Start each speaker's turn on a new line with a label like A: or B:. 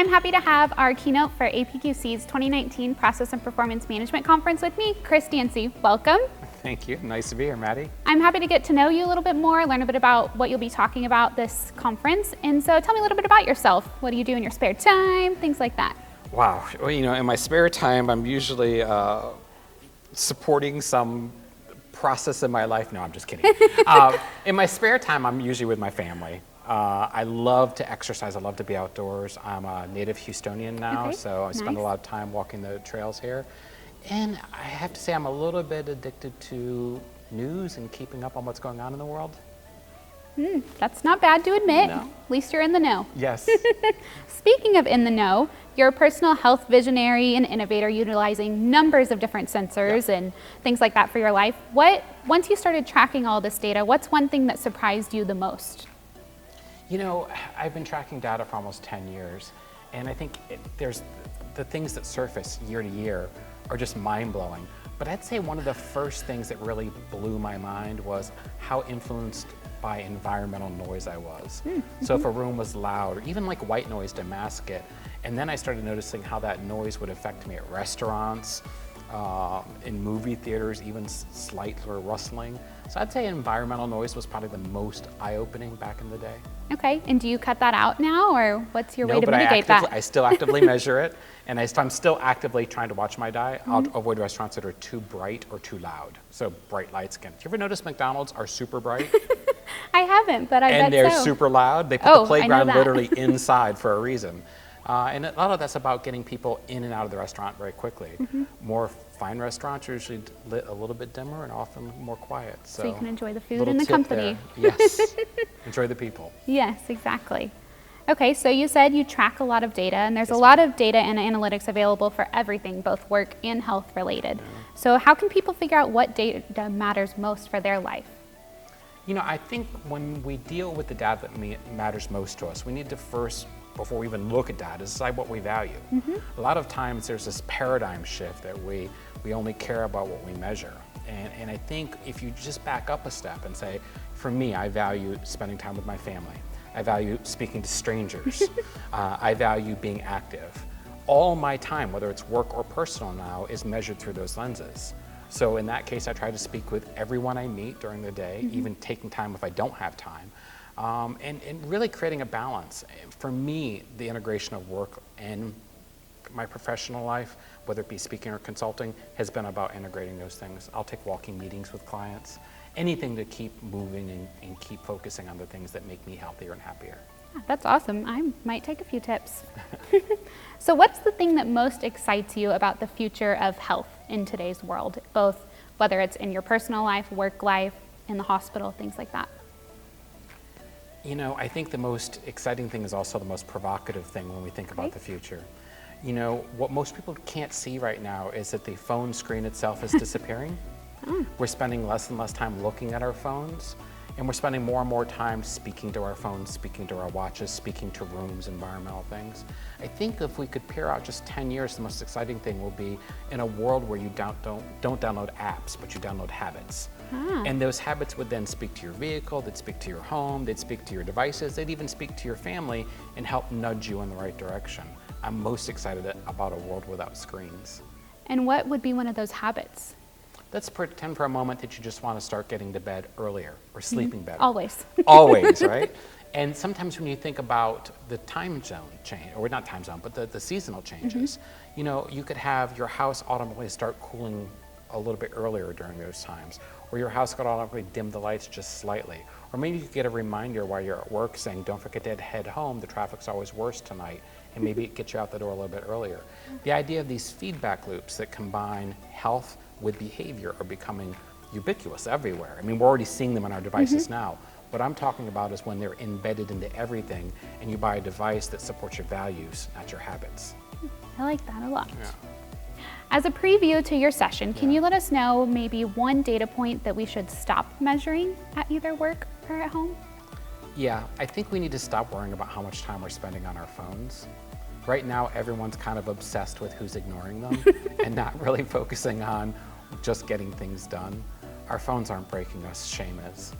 A: I'm happy to have our keynote for APQC's 2019 Process and Performance Management Conference with me, Chris Dancy. Welcome.
B: Thank you. Nice to be here, Maddie.
A: I'm happy to get to know you a little bit more, learn a bit about what you'll be talking about this conference. And so tell me a little bit about yourself. What do you do in your spare time? Things like that.
B: Wow. Well, in my spare time, I'm usually supporting some process in my life. No, I'm just kidding. In my spare time, I'm usually with my family. I love to exercise. I love to be outdoors. I'm a native Houstonian now,
A: Okay,
B: so I spend a
A: nice.
B: lot of time walking the trails here. And I have to say I'm a little bit addicted to news and keeping up on what's going on in the world.
A: That's not bad to admit.
B: No.
A: At least you're in the know.
B: Yes.
A: Speaking of in the know, you're a personal health visionary and innovator utilizing numbers of different sensors and things like that for your life. Once you started tracking all this data, what's one thing that surprised you the most?
B: I've been tracking data for almost 10 years, and I think there's the things that surface year to year are just mind-blowing. But I'd say one of the first things that really blew my mind was how influenced by environmental noise I was. So if a room was loud, or even like white noise to mask it, and then I started noticing how that noise would affect me at restaurants, in movie theaters, even slight or rustling. So I'd say environmental noise was probably the most eye-opening back in the day.
A: Okay, and do you cut that out now, or what's your way to
B: but
A: mitigate that?
B: I still actively measure it, and I'm still actively trying to watch my diet. I'll avoid restaurants that are too bright or too loud. So bright lights again. Do you ever notice McDonald's are super bright?
A: I haven't, but I bet so.
B: And they're super loud. They put
A: Oh, I
B: the
A: know
B: playground
A: that.
B: literally inside for a reason. And a lot of that's about getting people in and out of the restaurant very quickly. More fine restaurants are usually lit a little bit dimmer and often more quiet.
A: So you can enjoy the food
B: little
A: and the
B: tip
A: company.
B: there. Yes, enjoy the people.
A: Yes, exactly. Okay, so you said you track a lot of data, and there's
B: Yes,
A: a lot of data and analytics available for everything, both work and health related. So how can people figure out what data matters most for their life?
B: I think when we deal with the data that matters most to us, we need to first, before we even look at data, decide what we value. A lot of times there's this paradigm shift that we only care about what we measure. And I think if you just back up a step and say, for me, I value spending time with my family. I value speaking to strangers. I value being active. All my time, whether it's work or personal now, is measured through those lenses. So in that case, I try to speak with everyone I meet during the day, even taking time if I don't have time, and really creating a balance. For me, the integration of work and my professional life, whether it be speaking or consulting, has been about integrating those things. I'll take walking meetings with clients, anything to keep moving and keep focusing on the things that make me healthier and happier.
A: That's awesome. I might take a few tips. So what's the thing that most excites you about the future of health in today's world, both whether it's in your personal life, work life, in the hospital, things like that?
B: I think the most exciting thing is also the most provocative thing when we think about the future. What most people can't see right now is that the phone screen itself is disappearing. We're spending less and less time looking at our phones, and we're spending more and more time speaking to our phones, speaking to our watches, speaking to rooms, environmental things. I think if we could peer out just 10 years, the most exciting thing will be in a world where you don't download apps, but you download habits. And those habits would then speak to your vehicle, they'd speak to your home, they'd speak to your devices, they'd even speak to your family and help nudge you in the right direction. I'm most excited about a world without screens.
A: And what would be one of those habits?
B: Let's pretend for a moment that you just want to start getting to bed earlier or sleeping better.
A: Always.
B: Always, right? And sometimes when you think about the time zone change, or not time zone, but the seasonal changes, you could have your house automatically start cooling a little bit earlier during those times, or your house could automatically dim the lights just slightly. Or maybe you could get a reminder while you're at work saying, don't forget to head home, the traffic's always worse tonight, and maybe it gets you out the door a little bit earlier. The idea of these feedback loops that combine health with behavior are becoming ubiquitous everywhere. I mean, we're already seeing them on our devices now. What I'm talking about is when they're embedded into everything and you buy a device that supports your values, not your habits.
A: I like that a lot.
B: Yeah.
A: As a preview to your session, can you let us know maybe one data point that we should stop measuring at either work or at home?
B: Yeah, I think we need to stop worrying about how much time we're spending on our phones. Right now, everyone's kind of obsessed with who's ignoring them and not really focusing on just getting things done. Our phones aren't breaking us, shame is.